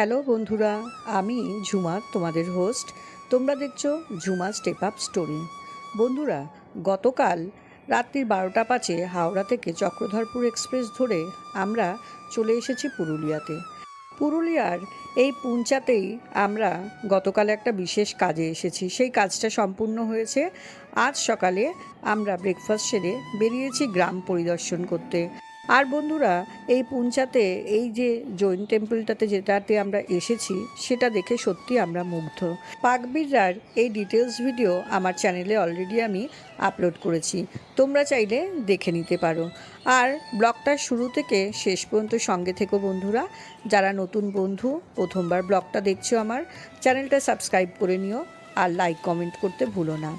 Hello বন্ধুরা, আমি ঝুমা, তোমাদের হোস্ট। তোমরা দেখছো ঝুমা স্টেপ আপ স্টোরি। বন্ধুরা, গতকাল রাত্রির 12টা 5 হাওড়া থেকে চক্রধরপুর এক্সপ্রেস ধরে আমরা চলে এসেছি পুরুলিয়াতে। পুরুলিয়ার এই পুঞ্চাতেই আমরা গতকাল একটা বিশেষ কাজে এসেছি। সেই কাজটা সম্পূর্ণ হয়েছে। আজ সকালে আমরা ব্রেকফাস্ট সেরে বেরিয়েছি গ্রাম পরিদর্শন করতে। আর বন্ধুরা, এই পুঞ্চাতে এই যে জৈন টেম্পলটাতে যেটাতে আমরা এসেছি সেটা দেখে সত্যি আমরা মুগ্ধ। পাকবিড়রার এই ডিটেলস ভিডিও আমার চ্যানেলে অলরেডি আমি আপলোড করেছি, তোমরা চাইলে দেখে নিতে পারো। আর ব্লগটার শুরু থেকে শেষ পর্যন্ত সঙ্গে থেকো বন্ধুরা। যারা নতুন বন্ধু, প্রথমবার ব্লগটা দেখছো, আমার চ্যানেলটা সাবস্ক্রাইব করে নিও আর লাইক কমেন্ট করতে ভুলো না।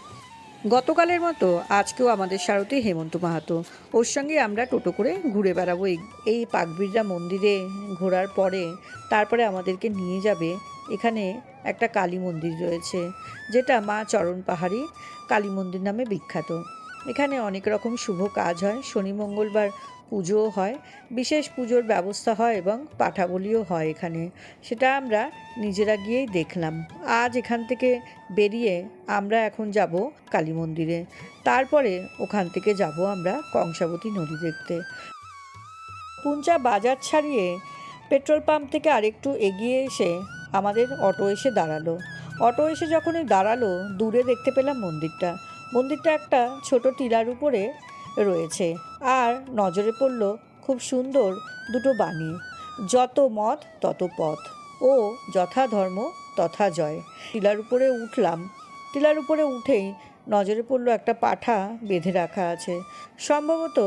গতকালের মতো আজকেও আমাদের সারথি হেমন্ত মাহাতো, ওর সঙ্গে আমরা টোটো করে ঘুরে বেড়াবো। এই পাকবিড়রা মন্দিরে ঘোরার পরে তারপরে আমাদেরকে নিয়ে যাবে। এখানে একটা কালী মন্দির রয়েছে, যেটা মা চরণ পাহাড়ি কালী মন্দির নামে বিখ্যাত। এখানে অনেক রকম শুভ কাজ হয়, শনি মঙ্গলবার পুজোও হয়, বিশেষ পুজোর ব্যবস্থা হয় এবং পাঠাবলিও হয় এখানে। সেটা আমরা নিজেরা গিয়েই দেখলাম। আজ এখান থেকে বেরিয়ে আমরা এখন যাব কালী মন্দিরে, তারপরে ওখান থেকে যাব আমরা কংসাবতী নদী দেখতে। পুঞ্চা বাজার ছাড়িয়ে পেট্রোল পাম্প থেকে আরেকটু এগিয়ে এসে আমাদের অটো এসে দাঁড়ালো। অটো এসে যখনই দাঁড়ালো, দূরে দেখতে পেলাম মন্দিরটা একটা ছোট টিলার উপরে রয়েছে। আর নজরে পড়ল খুব সুন্দর দুটো বাণী, যত মত তত পথ ও যথা ধর্ম তথা জয়। টিলার উপরে উঠলাম। টিলার উপরে উঠেই নজরে পড়লো একটা পাঁঠা বেঁধে রাখা আছে। সম্ভবত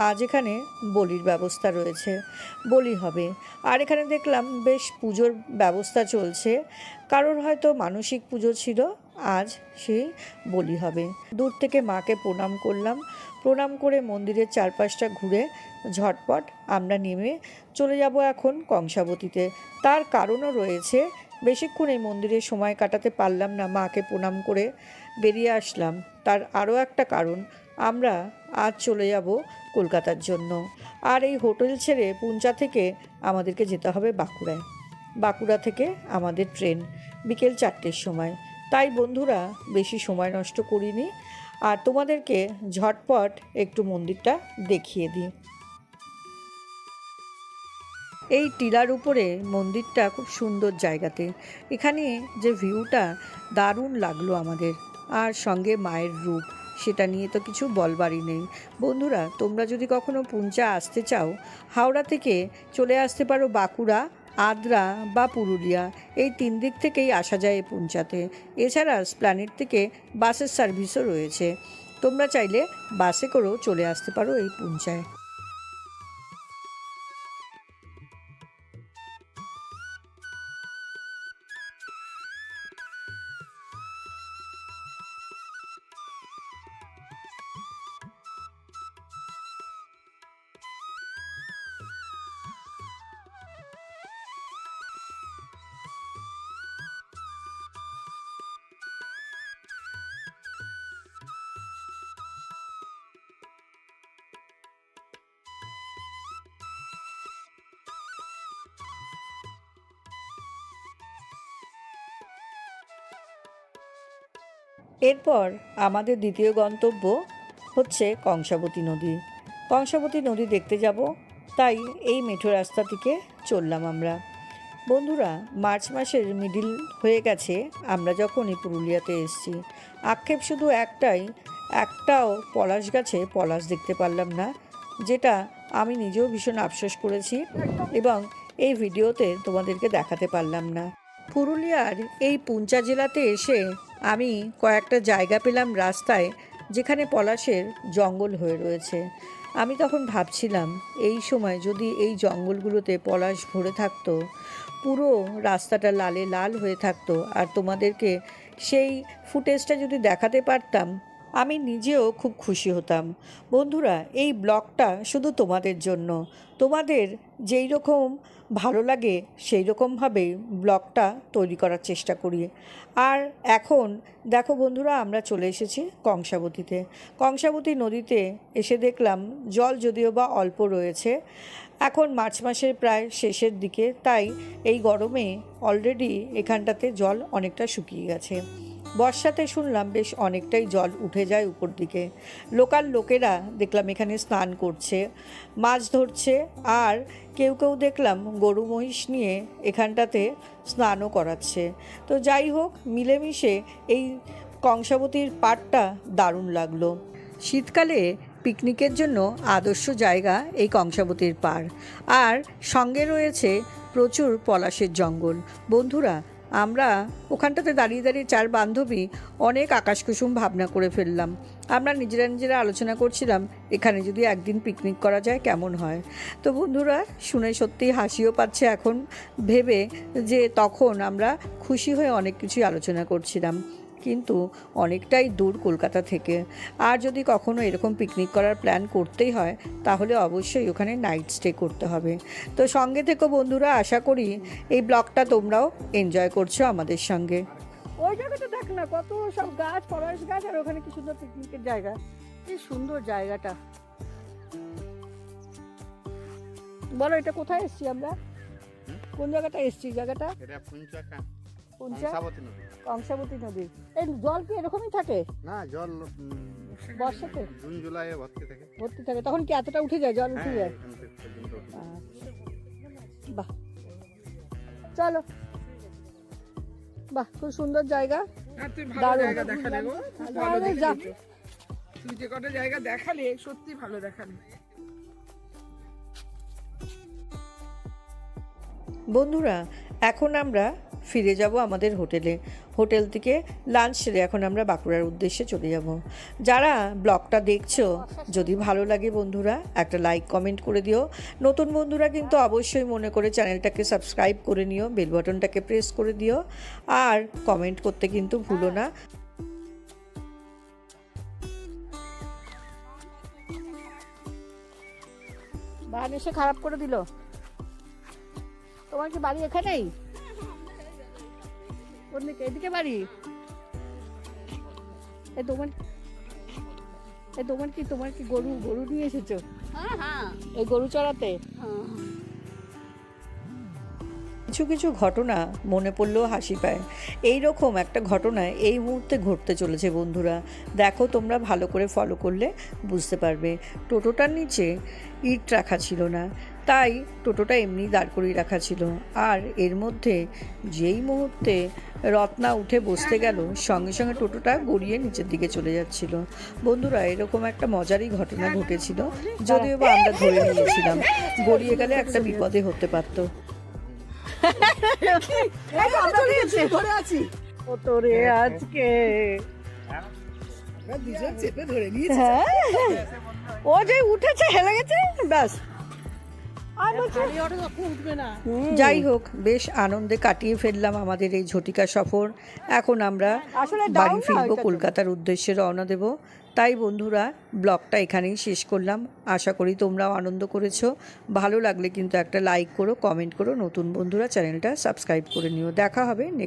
আজ এখানে বলির ব্যবস্থা রয়েছে, বলি হবে। আর এখানে দেখলাম বেশ পুজোর ব্যবস্থা চলছে, কারোর হয়তো মানসিক পুজো ছিল, আজ সেই বলি হবে। দূর থেকে মাকে প্রণাম করলাম। প্রণাম করে মন্দিরের চারপাশটা ঘুরে ঝটপট আমরা নেমে চলে যাব এখন কংসাবতীতে। তার কারণও রয়েছে, বেশিক্ষণ এই মন্দিরে সময় কাটাতে পারলাম না, মাকে প্রণাম করে বেরিয়ে আসলাম। তার আরও একটা কারণ, আমরা আজ চলে যাব কলকাতার জন্য। আর এই হোটেল ছেড়ে পুঞ্চা থেকে আমাদেরকে যেতে হবে বাঁকুড়ায়। বাঁকুড়া থেকে আমাদের ট্রেন বিকেল 4টের সময়। তাই বন্ধুরা, বেশি সময় নষ্ট করিনি আর তোমাদেরকে ঝটপট একটু মন্দিরটা দেখিয়ে দিই। এই টিলার উপরে মন্দিরটা খুব সুন্দর জায়গাতে। এখানে যে ভিউটা দারুণ লাগলো আমাদের, আর সঙ্গে মায়ের রূপ, সেটা নিয়ে তো কিছু বলবারই নেই। বন্ধুরা, তোমরা যদি কখনো পুঞ্চা আসতে চাও, হাওড়া থেকে চলে আসতে পারো বাঁকুড়া, আদ্রা বা পুরুলিয়া, এই 3 দিক থেকেই আসা যায় পুঞ্চাতে। এছাড়া স্প্ল্যানেড থেকে বাসের সার্ভিসও রয়েছে, তোমরা চাইলে বাসে করেও চলে আসতে পারো এই পুঞ্চায়। এরপর আমাদের দ্বিতীয় গন্তব্য হচ্ছে কংসাবতী নদী। কংসাবতী নদী দেখতে যাব, তাই এই মেঠো রাস্তা থেকে চললাম আমরা। বন্ধুরা, মার্চ মাসের মিডিল হয়ে গেছে আমরা যখন এই পুরুলিয়াতে এসেছি। আক্ষেপ শুধু একটাও পলাশ গাছে পলাশ দেখতে পারলাম না, যেটা আমি নিজেও ভীষণ আফসোস করেছি এবং এই ভিডিওতে তোমাদেরকে দেখাতে পারলাম না। পুরুলিয়ার এই পুঞ্চা জেলাতে এসে আমি কয়েকটা জায়গা পেলাম রাস্তায়, যেখানে পলাশের জঙ্গল হয়ে রয়েছে। আমি তখন ভাবছিলাম, এই সময় যদি এই জঙ্গলগুলোতে পলাশ ভরে থাকতো, পুরো রাস্তাটা লালে লাল হয়ে থাকতো, আর তোমাদেরকে সেই ফুটেজটা যদি দেখাতে পারতাম, আমি নিজেও খুব খুশি হতাম। বন্ধুরা, এই ব্লগটা শুধু তোমাদের জন্য। তোমাদের যেই রকম ভালো লাগে সেই রকমভাবে ব্লগটা তৈরি করার চেষ্টা করি। আর এখন দেখো বন্ধুরা, আমরা চলে এসেছি কংসাবতীতে। কংসাবতী নদীতে এসে দেখলাম জল যদিও বা অল্প রয়েছে। এখন মার্চ মাসের প্রায় শেষের দিকে, তাই এই গরমে অলরেডি এখানটাতে জল অনেকটা শুকিয়ে গেছে। বর্ষাতে শুনলাম বেশ অনেকটাই জল উঠে যায় উপর দিকে। লোকাল লোকেরা দেখলাম এখানে স্নান করছে, মাছ ধরছে, আর কেউ কেউ দেখলাম গরু মহিষ নিয়ে এখানটাতে স্নানও করাচ্ছে। তো যাই হোক, মিলেমিশে এই কংসাবতীর পাড়টা দারুণ লাগলো। শীতকালে পিকনিকের জন্য আদর্শ জায়গা এই কংসাবতীর পাড়। আর সঙ্গে রয়েছে প্রচুর পলাশের জঙ্গল। বন্ধুরা, আমরা ওখানটাতে দাঁড়িয়ে দাঁড়িয়ে চার বান্ধবী অনেক আকাশকুসুম ভাবনা করে ফেললাম। আমরা নিজেরা আলোচনা করছিলাম এখানে যদি একদিন পিকনিক করা যায় কেমন হয়। তো বন্ধুরা, শুনে সত্যিই হাসিও পাচ্ছে এখন ভেবে যে তখন আমরা খুশি হয়ে অনেক কিছুই আলোচনা করছিলাম, কিন্তু অনেকটাই দূর কলকাতা থেকে। আর যদি কখনো এরকম পিকনিক করার প্ল্যান করতেই হয় তাহলে অবশ্যই ওখানে নাইট স্টে করতে হবে। তো সঙ্গে থেকো বন্ধুরা, আশা করি এই ব্লগটা তোমরাও এনজয় করছো আমাদের সঙ্গে। ওই জায়গাটা দেখ না, কত সব গাছ, ফরেস্ট গাছ, আর ওখানে কি সুন্দর পিকনিকের জায়গা। কি সুন্দর জায়গাটা। বলো, এটা কোথায় এসছি আমরা? কোন জায়গাটা এসছি? জায়গাটা কংসাবতী নদী। এই জল কি এরকমই থাকে? না, জল বর্ষাতে জুন জুলাই ভর্তি থাকে। তখন কি এতটা উঠে যায়? জল উঠে যায়? বাহ, চলো। বাহ, খুব সুন্দর জায়গা। তুই যে কটা জায়গা দেখালে সত্যি ভালো দেখালে। বন্ধুরা, এখন আমরা ফিরে যাব আমাদের হোটেলে। হোটেল থেকে লাঞ্চ সেরে এখন আমরা বাঁকুড়ার উদ্দেশ্যে চলে যাব। যারা ব্লগটা দেখছো, যদি ভালো লাগে বন্ধুরা একটা লাইক কমেন্ট করে দিও। নতুন বন্ধুরা কিন্তু অবশ্যই মনে করে চ্যানেলটাকে সাবস্ক্রাইব করে নিও, বেল বাটনটাকে প্রেস করে দিও, আর কমেন্ট করতে কিন্তু ভুলো না। বান এসে খারাপ করে দিল। তোমার কি বাড়ি এখানেই? কোন দিকে? এদিকে বাড়ি? তোমার কি গরু নিয়ে এসেছো? এই গরু চড়াতে? কিছু কিছু ঘটনা মনে পড়লেও হাসি পায়। এই রকম একটা ঘটনা এই মুহূর্তে ঘটতে চলেছে বন্ধুরা। দেখো, তোমরা ভালো করে ফলো করলে বুঝতে পারবে। টোটোটার নিচে ইট রাখা ছিল না, তাই টোটোটা এমনি দাঁড় করিয়ে রাখা ছিল। আর এর মধ্যে যেই মুহূর্তে রত্না উঠে বসতে গেল, সঙ্গে সঙ্গে টোটোটা গড়িয়ে নিচের দিকে চলে যাচ্ছিল। বন্ধুরা, এরকম একটা মজারই ঘটনা ঘটেছিল, যদিও বা আমরা ধরে নিয়েছিলাম গড়িয়ে গেলে একটা বিপদে হতে পারতো। আজকে ও যে উঠেছে, হেলে গেছে, ব্যাস। যাই হোক, বেশ আনন্দে কাটিয়ে ফেললাম আমাদের এই ঝটিকা সফর। এখন আমরা বাড়ি ফিরবো, কলকাতার উদ্দেশ্যে রওনা দেব। তাই বন্ধুরা, ব্লগটা এখানেই শেষ করলাম। আশা করি তোমরাও আনন্দ করেছো। ভালো লাগলে কিন্তু একটা লাইক করো, কমেন্ট করো। নতুন বন্ধুরা চ্যানেলটা সাবস্ক্রাইব করে নিও। দেখা হবে নেক্সট